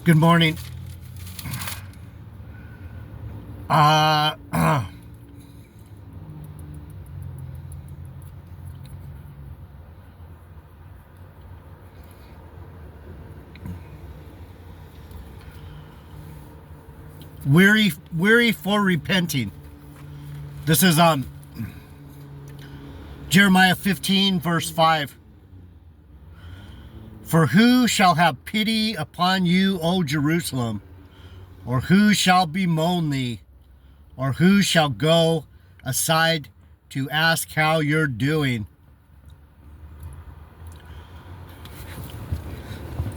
Good morning. Uh, weary for repenting. This is Jeremiah 15 verse 5. For who shall have pity upon you, O Jerusalem? Or who shall bemoan thee? Or who shall go aside to ask how you're doing?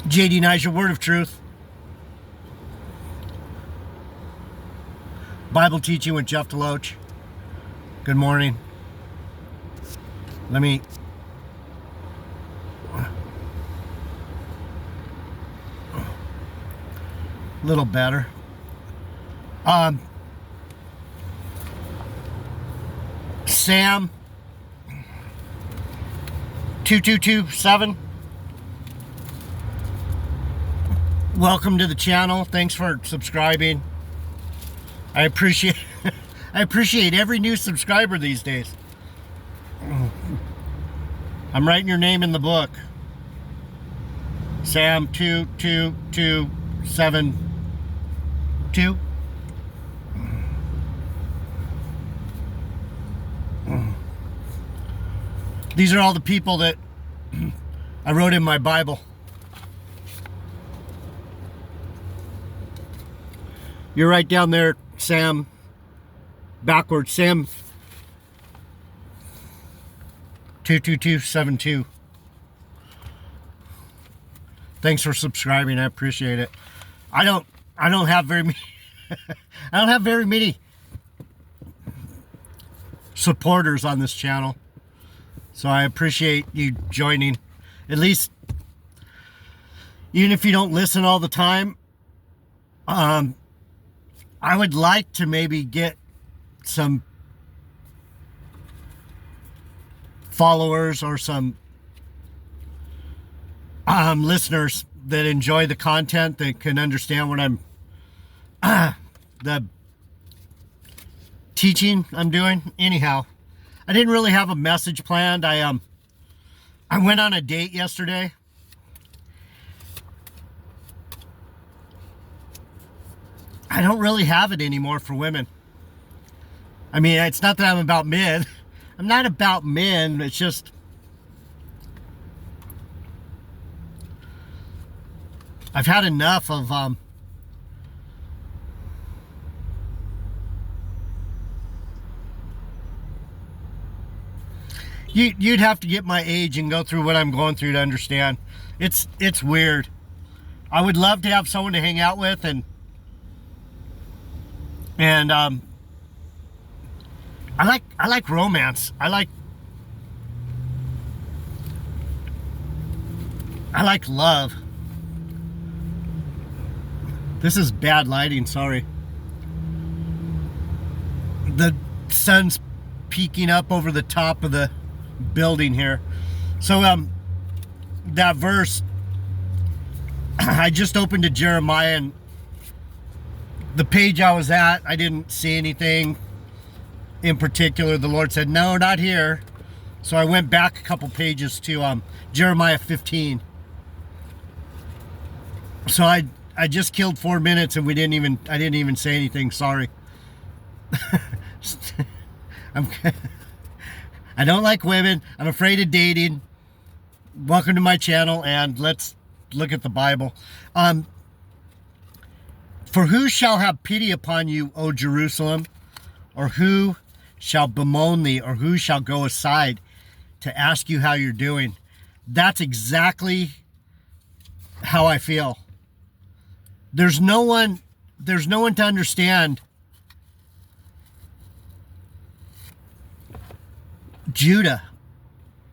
JD Nye, your word of truth. Bible teaching with Jeff Deloach. Good morning. Let me... A little better. Sam 2227. Welcome to the channel. Thanks for subscribing. I appreciate every new subscriber these days. I'm writing your name in the book. Sam 2272. These are all the people that I wrote in my Bible. You're right down there, Sam. Backwards, Sam 22272. Thanks for subscribing. I appreciate it. I don't have very many I don't have very many supporters on this channel. So I appreciate you joining. At least, even if you don't listen all the time, I would like to maybe get some followers or some listeners that enjoy the content, that can understand what I'm the teaching I'm doing. Anyhow, I didn't really have a message planned. I went on a date yesterday. I don't really have it anymore for women. I mean, it's not that I'm about men. I'm not about men. It's just I've had enough of you'd have to get my age and go through what I'm going through to understand. It's weird. I would love to have someone to hang out with and I like romance. I like love. This is bad lighting, sorry. The sun's peeking up over the top of the building here. So that verse, I just opened to Jeremiah, and the page I was at, I didn't see anything in particular. The Lord said, no, not here. So I went back a couple pages to Jeremiah 15. So I just killed 4 minutes and I didn't even say anything. Sorry. I don't like women. I'm afraid of dating. Welcome to my channel, and let's look at the Bible. For who shall have pity upon you, O Jerusalem? Or who shall bemoan thee? Or who shall go aside to ask you how you're doing? That's exactly how I feel. There's no one to understand Judah.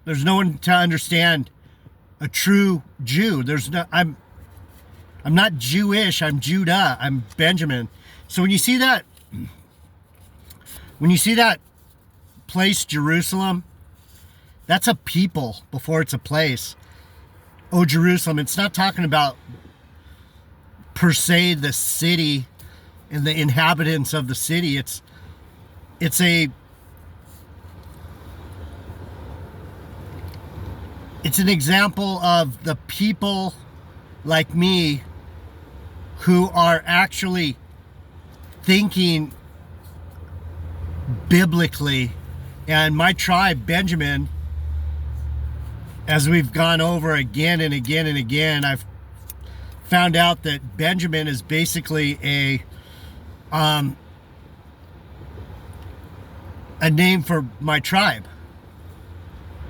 There's no one to understand a true Jew. I'm not Jewish, I'm Judah, I'm Benjamin. So when you see that place, Jerusalem, that's a people before it's a place. Oh, Jerusalem, it's not talking about per se the city and the inhabitants of the city. It's an example of the people like me who are actually thinking biblically. And my tribe, Benjamin, as we've gone over again and again and again, I've found out that Benjamin is basically a name for my tribe.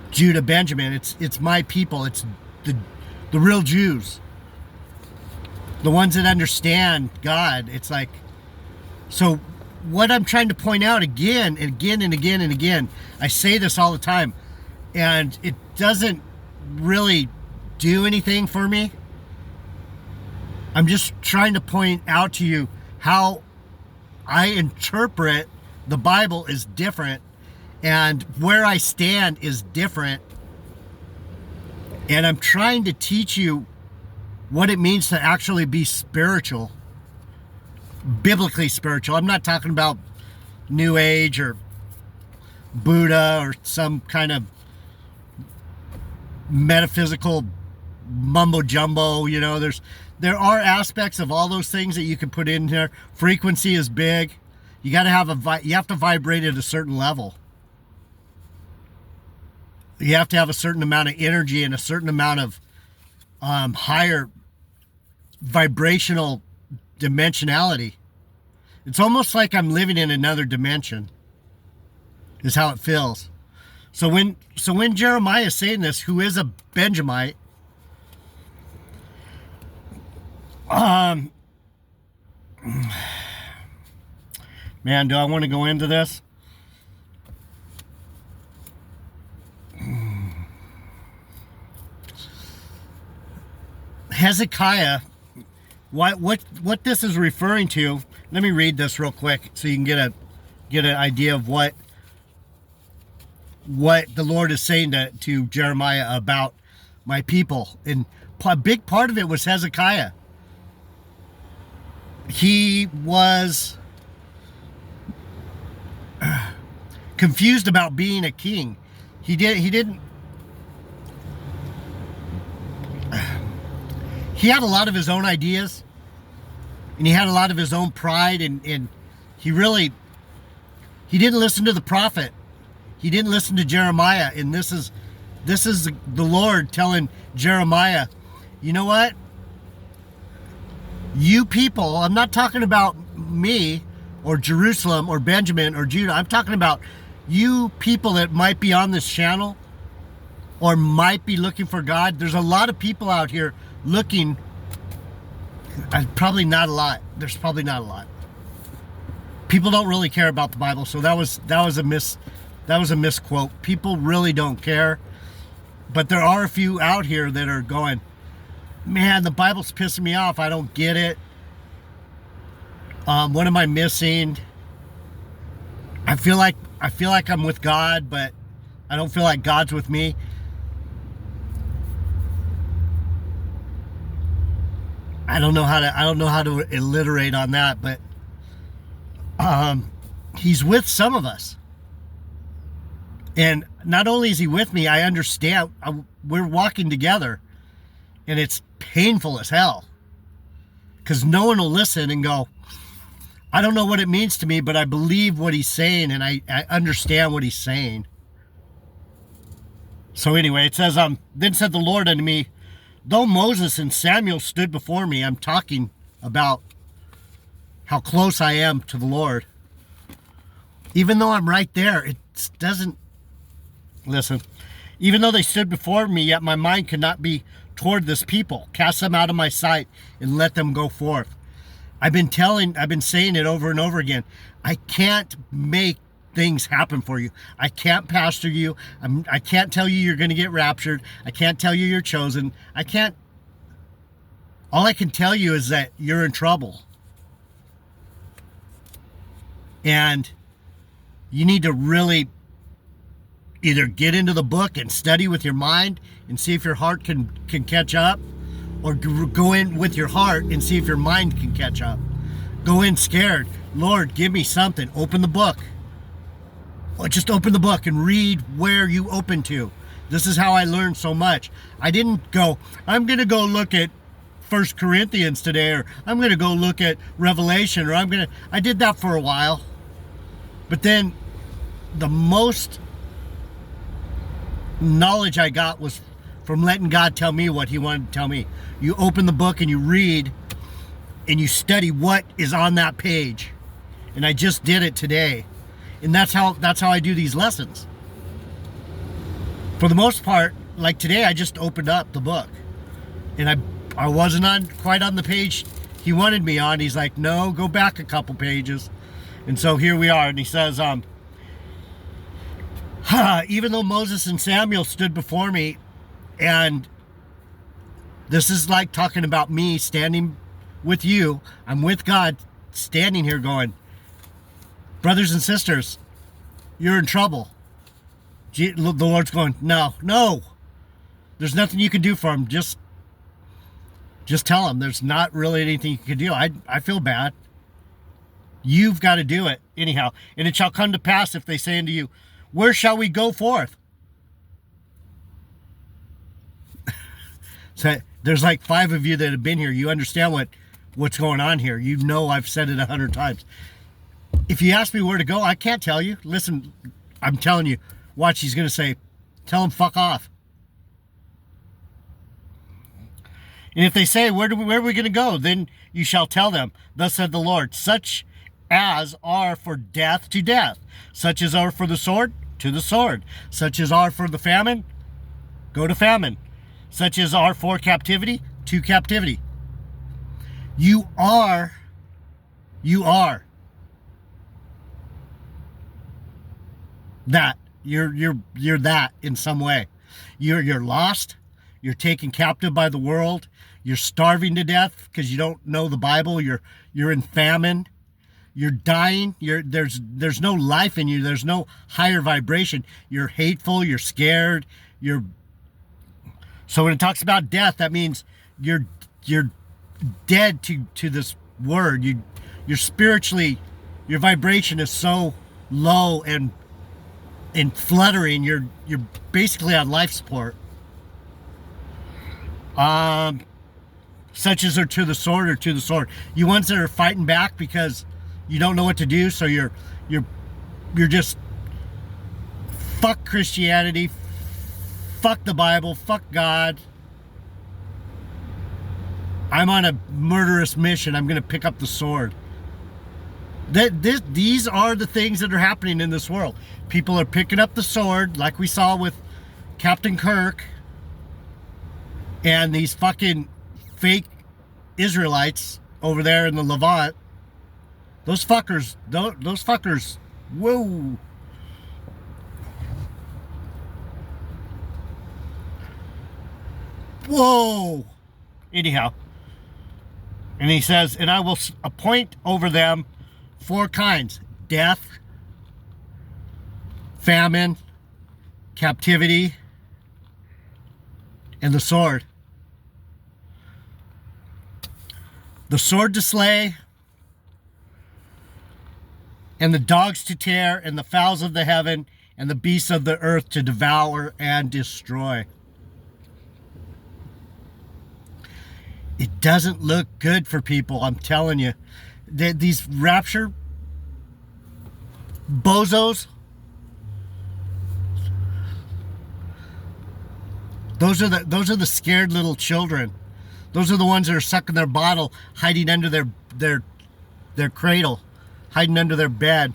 Judah, Benjamin. It's my people. It's the real Jews, the ones that understand God. It's like, so what I'm trying to point out again and again and again and again, I say this all the time, and it doesn't really do anything for me. I'm just trying to point out to you how I interpret the Bible is different, and where I stand is different. And I'm trying to teach you what it means to actually be spiritual, biblically spiritual. I'm not talking about New Age or Buddha or some kind of metaphysical mumbo jumbo. You know, there are aspects of all those things that you can put in here. Frequency is big. You got to have you have to vibrate at a certain level. You have to have a certain amount of energy and a certain amount of higher vibrational dimensionality. It's almost like I'm living in another dimension, is how it feels. So when Jeremiah is saying this, who is a Benjamite, man, do I want to go into this? Hezekiah, what this is referring to, let me read this real quick so you can get an idea of what the Lord is saying to Jeremiah about my people. And a big part of it was Hezekiah. He was confused about being a king. He had a lot of his own ideas, and he had a lot of his own pride, and he didn't listen to the prophet. He didn't listen to Jeremiah. And this is the Lord telling Jeremiah, you know what? You people, I'm not talking about me or Jerusalem or Benjamin or Judah. I'm talking about you people that might be on this channel or might be looking for God. There's a lot of people out here looking. Probably not a lot. There's probably not a lot. People don't really care about the Bible, so that was a misquote. People really don't care. But there are a few out here that are going, man, the Bible's pissing me off. I don't get it. What am I missing? I feel like I'm with God, but I don't feel like God's with me. I don't know how to alliterate on that, but he's with some of us. And not only is he with me, I understand. We're walking together, and it's painful as hell. Because no one will listen and go, I don't know what it means to me, but I believe what he's saying, and I understand what he's saying. So anyway, it says, then said the Lord unto me, though Moses and Samuel stood before me, I'm talking about how close I am to the Lord. Even though I'm right there, it doesn't, listen, even though they stood before me, yet my mind could not be toward this people. Cast them out of my sight and let them go forth. I've been saying it over and over again. I can't make things happen for you. I can't pastor you. I can't tell you you're going to get raptured. I can't tell you you're chosen. All I can tell you is that you're in trouble. And you need to really either get into the book and study with your mind and see if your heart can catch up, Or go in with your heart and see if your mind can catch up. Go in scared. Lord, give me something. Open the book. Or just open the book and read where you open to. This is how I learned so much. I didn't go, I'm going to go look at 1 Corinthians today, or I'm going to go look at Revelation, or I did that for a while. But then the most knowledge I got was from letting God tell me what he wanted to tell me. You open the book and you read and you study what is on that page. And I just did it today. And that's how I do these lessons. For the most part, like today, I just opened up the book. And I wasn't quite on the page he wanted me on. He's like, no, go back a couple pages. And so here we are. And he says, even though Moses and Samuel stood before me, and this is like talking about me standing with you. I'm with God, standing here going, brothers and sisters, you're in trouble. The Lord's going, no. There's nothing you can do for him. Just tell him there's not really anything you can do. I feel bad. You've got to do it anyhow. And it shall come to pass if they say unto you, where shall we go forth? So there's like 5 of you that have been here. You understand what's going on here. You know I've said it 100 times. If you ask me where to go, I can't tell you. Listen, I'm telling you. Watch, he's going to say, tell him fuck off. And if they say, where are we going to go? Then you shall tell them, thus said the Lord, such as are for death to death, such as are for the sword to the sword, such as are for the famine, go to famine, such as are for captivity to captivity. You are that. You're that in some way. You're lost. You're taken captive by the world. You're starving to death because you don't know the Bible. You're in famine. You're dying. There's no life in you. There's no higher vibration. You're hateful. You're scared. So when it talks about death, that means you're dead to this word. You're spiritually, your vibration is so low and fluttering. You're basically on life support. Such as are to the sword or to the sword. You ones that are fighting back because you don't know what to do, so you're just fuck Christianity, fuck the Bible, fuck God. I'm on a murderous mission. I'm going to pick up the sword. These are the things that are happening in this world. People are picking up the sword, like we saw with Captain Kirk and these fucking fake Israelites over there in the Levant. Those fuckers, whoa. Whoa. Anyhow. And he says, and I will appoint over them 4 kinds: death, famine, captivity, and the sword. The sword to slay, and the dogs to tear, and the fowls of the heaven, and the beasts of the earth to devour and destroy. It doesn't look good for people, I'm telling you. These rapture bozos, those are the scared little children. Those are the ones that are sucking their bottle, hiding under their cradle, hiding under their bed.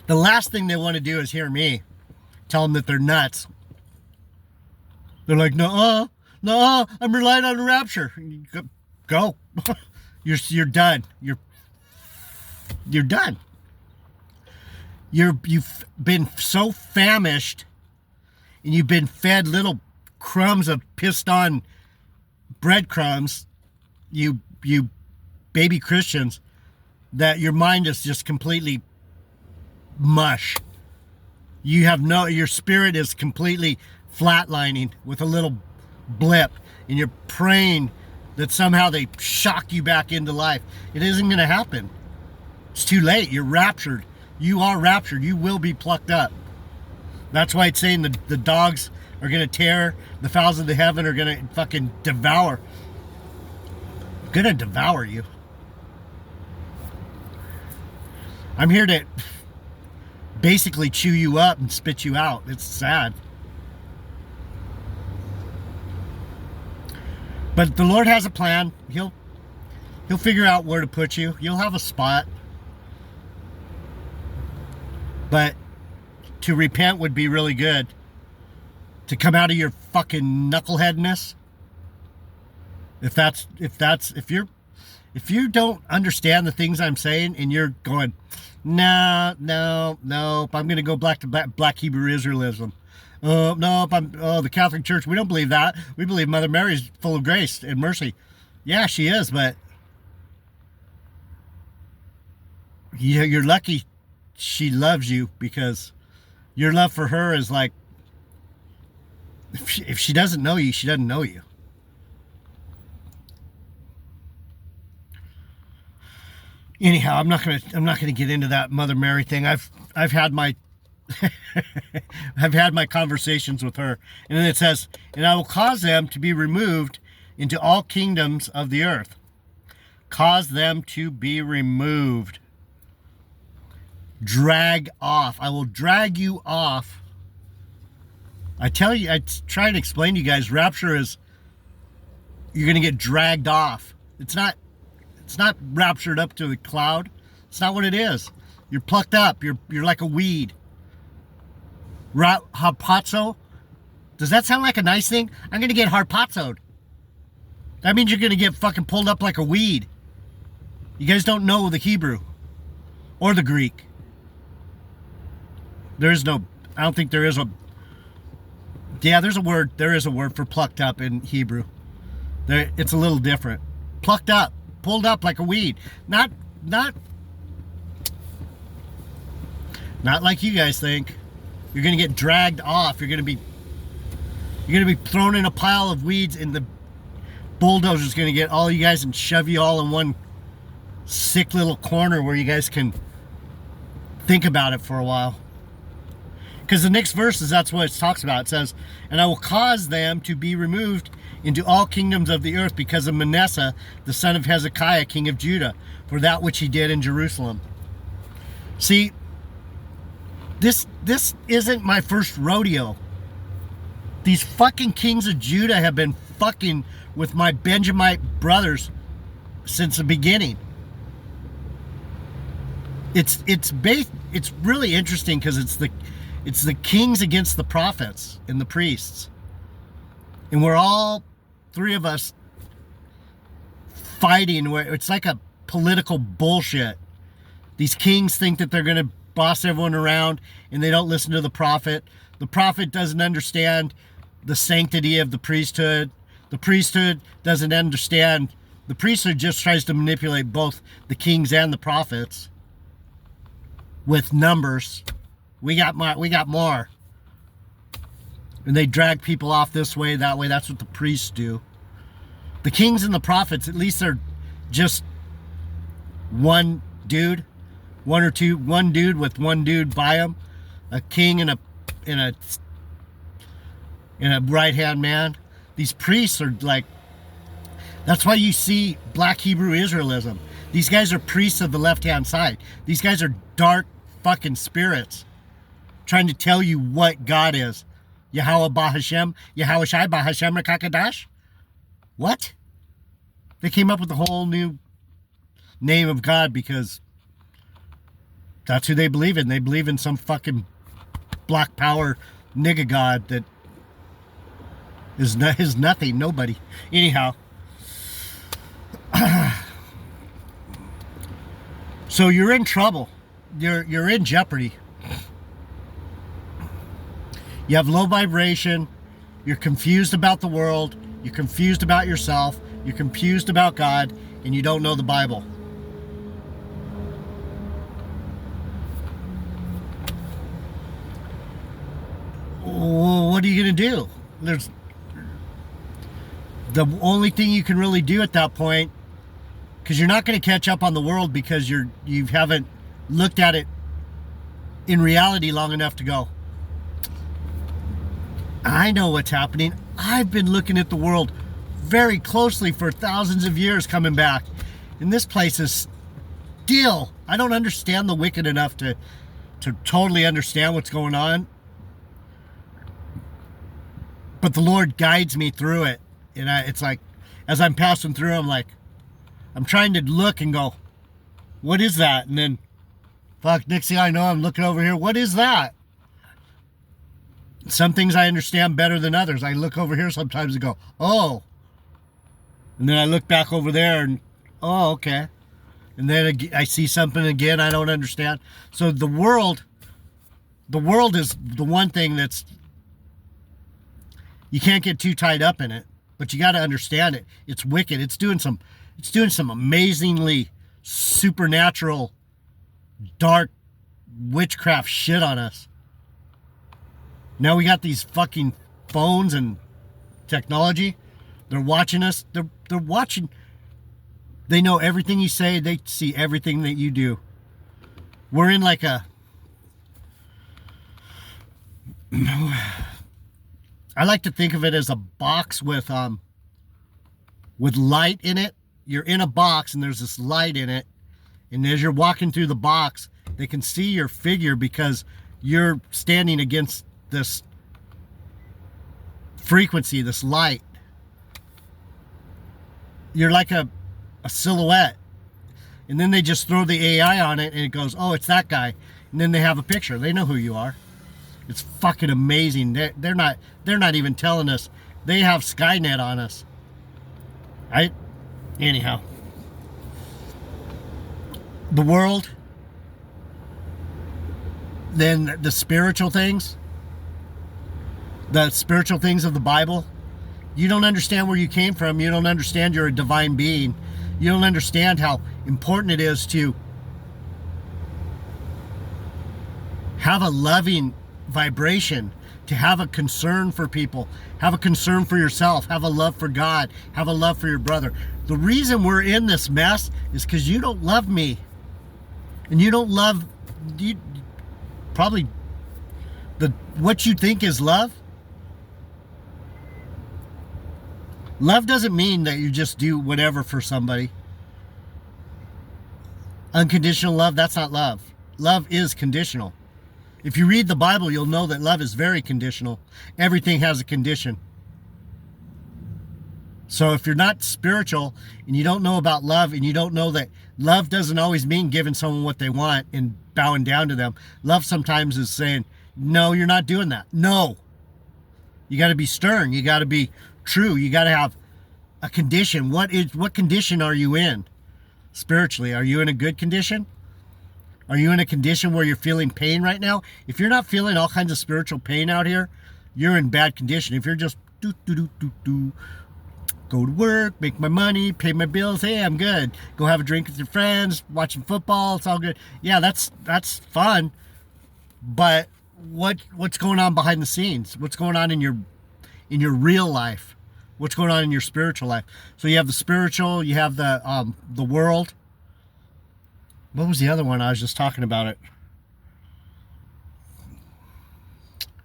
The last thing they want to do is hear me tell them that they're nuts. They're like, no, I'm relying on the rapture. Go. You're done. You're done. You've been so famished, and you've been fed little crumbs of pissed on breadcrumbs, you baby Christians, that your mind is just completely mush. Your spirit is completely flatlining with a little blip, and you're praying that somehow they shock you back into life. It isn't going to happen. It's too late. You're raptured. You are raptured. You will be plucked up. That's why it's saying the dogs are going to tear, the fowls of the heaven are going to fucking devour. Going to devour you. I'm here to basically chew you up and spit you out. It's sad. But the Lord has a plan. He'll figure out where to put you. You'll have a spot. But to repent would be really good. To come out of your fucking knuckleheadness. If you don't understand the things I'm saying and you're going, no, I'm going to go back to Black Hebrew Israelism. The Catholic Church, we don't believe that. We believe Mother Mary's full of grace and mercy. Yeah, she is, but you're lucky she loves you, because your love for her is like, if she doesn't know you, she doesn't know you. Anyhow, I'm not gonna get into that Mother Mary thing. I've had my I've had my conversations with her, and then it says, "And I will cause them to be removed into all kingdoms of the earth." Cause them to be removed. Drag off. I will drag you off. I tell you, I try and explain to you guys, rapture is, you're gonna get dragged off. It's not raptured up to the cloud. It's not what it is. You're plucked up. You're like a weed. Harpazo. Does that sound like a nice thing? I'm gonna get harpazoed. That means you're gonna get fucking pulled up like a weed. You guys don't know the Hebrew or the Greek. I don't think there is a. Yeah, there's a word. There is a word for plucked up in Hebrew. It's a little different. Plucked up. Pulled up like a weed. Not like you guys think. You're gonna get dragged off. You're gonna be thrown in a pile of weeds, and the bulldozer's gonna get all you guys and shove you all in one sick little corner where you guys can think about it for a while. Because the next verses, that's what it talks about. It says, "And I will cause them to be removed into all kingdoms of the earth because of Manasseh, the son of Hezekiah, king of Judah, for that which he did in Jerusalem." See, this isn't my first rodeo. These fucking kings of Judah have been fucking with my Benjamite brothers since the beginning. It's really interesting because it's the kings against the prophets and the priests. And we're all three of us fighting where it's like a political bullshit. These kings think that they're going to boss everyone around, and they don't listen to the prophet. The prophet doesn't understand the sanctity of the priesthood. The priesthood doesn't understand. The priesthood just tries to manipulate both the kings and the prophets with numbers. We got more. And they drag people off this way, that way. That's what the priests do. The kings and the prophets, at least they're just one dude, one dude with one dude by him, a king and a right-hand man. These priests are like, that's why you see Black Hebrew Israelism. These guys are priests of the left-hand side. These guys are dark fucking spirits trying to tell you what God is. Yahweh Bahashem, Yahweh Shai Bahashem Rakakadash. What? They came up with a whole new name of God because that's who they believe in. They believe in some fucking black power nigga god that is nothing, nobody. Anyhow. So you're in trouble. You're in jeopardy. You have low vibration. You're confused about the world. You're confused about yourself. You're confused about God, and you don't know the Bible. what are you going to do? There's the only thing you can really do at that point, because you're not going to catch up on the world because you haven't looked at it in reality long enough to go, I know what's happening. I've been looking at the world very closely for thousands of years coming back. And this place is still, I don't understand the wicked enough to totally understand what's going on. But the Lord guides me through it. And it's like, as I'm passing through, I'm trying to look and go, what is that? And then, fuck, next thing I know, I'm looking over here. What is that? Some things I understand better than others. I look over here sometimes and go, oh. And then I look back over there and, oh, okay. And then I see something again I don't understand. So the world is the one thing that's, you can't get too tied up in it, but you got to understand it. It's wicked. It's doing some amazingly supernatural, dark witchcraft shit on us. Now we got these fucking phones and technology. They're watching us. They're watching. They know everything you say. They see everything that you do. We're in like a, I like to think of it as a box with light in it. You're in a box and there's this light in it. And as you're walking through the box, they can see your figure because you're standing against this frequency, this light. You're like a silhouette. And then they just throw the AI on it and it goes, oh, it's that guy. And then they have a picture. They know who you are. It's fucking amazing. They're not even telling us. They have Skynet on us. Anyhow. The world, then the spiritual things of the Bible. You don't understand where you came from. You don't understand you're a divine being. You don't understand how important it is to have a loving vibration, to have a concern for people, have a concern for yourself, have a love for God, have a love for your brother. The reason we're in this mess is because you don't love me. And you don't love, probably what you think is love. Love doesn't mean that you just do whatever for somebody. Unconditional love, that's not love. Love is conditional. If you read the Bible, you'll know that love is very conditional. Everything has a condition. So if you're not spiritual and you don't know about love and you don't know that love doesn't always mean giving someone what they want and bowing down to them. Love sometimes is saying, no, you're not doing that. No. You got to be stern. You got to be true. You got to have a condition. What condition are you in spiritually? Are you in a good condition? Are you in a condition where you're feeling pain right now? If you're not feeling all kinds of spiritual pain out here, you're in bad condition. If you're just go to work, make my money, pay my bills, hey, I'm good. Go have a drink with your friends, watching football, it's all good. Yeah, that's fun. But what's going on behind the scenes? What's going on in your real life? What's going on in your spiritual life? So you have the spiritual, you have the world. What was the other one? I was just talking about it.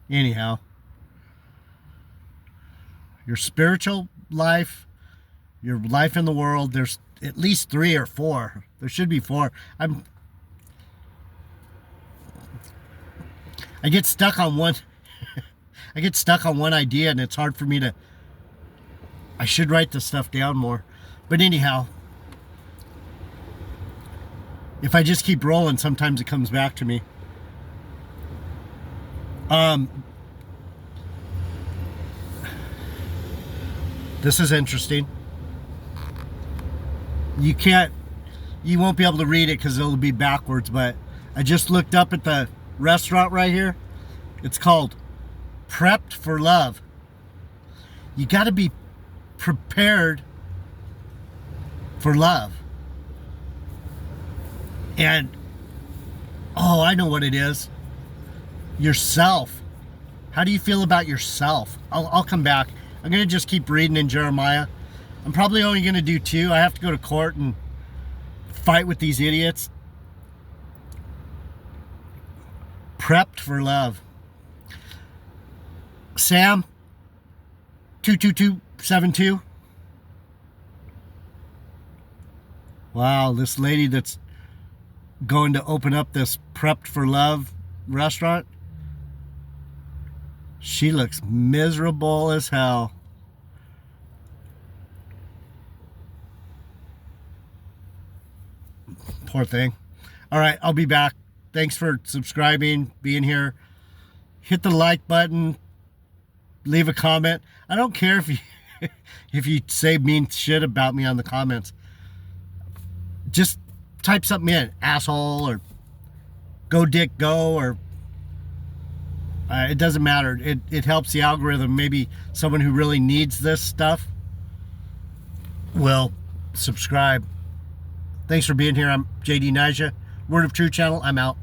Anyhow, your spiritual life, your life in the world, there's at least 3 or 4. There should be 4. I get stuck on one I get stuck on one idea and it's hard for me to, I should write this stuff down more. But anyhow, if I just keep rolling, sometimes it comes back to me. This is interesting. You won't be able to read it because it'll be backwards, but I just looked up at the restaurant right here. It's called Prepped for Love. You got to be prepared for love. And, oh, I know what it is. Yourself How do you feel about yourself? I'll come back. I'm going to just keep reading in Jeremiah. I'm probably only going to do 2. I have to go to court and fight with these idiots. Prepped for love. Sam 22272. Wow, this lady that's going to open up this Prepped for Love restaurant, she looks miserable as hell. Poor thing. All right, I'll be back. Thanks for subscribing, being here. Hit the like button. Leave a comment. I don't care if you if you say mean shit about me on the comments. Just type something in, asshole, or go dick go, or it doesn't matter. It helps the algorithm. Maybe someone who really needs this stuff will subscribe. Thanks for being here. I'm JD Nyjah, Word of Truth channel. I'm out.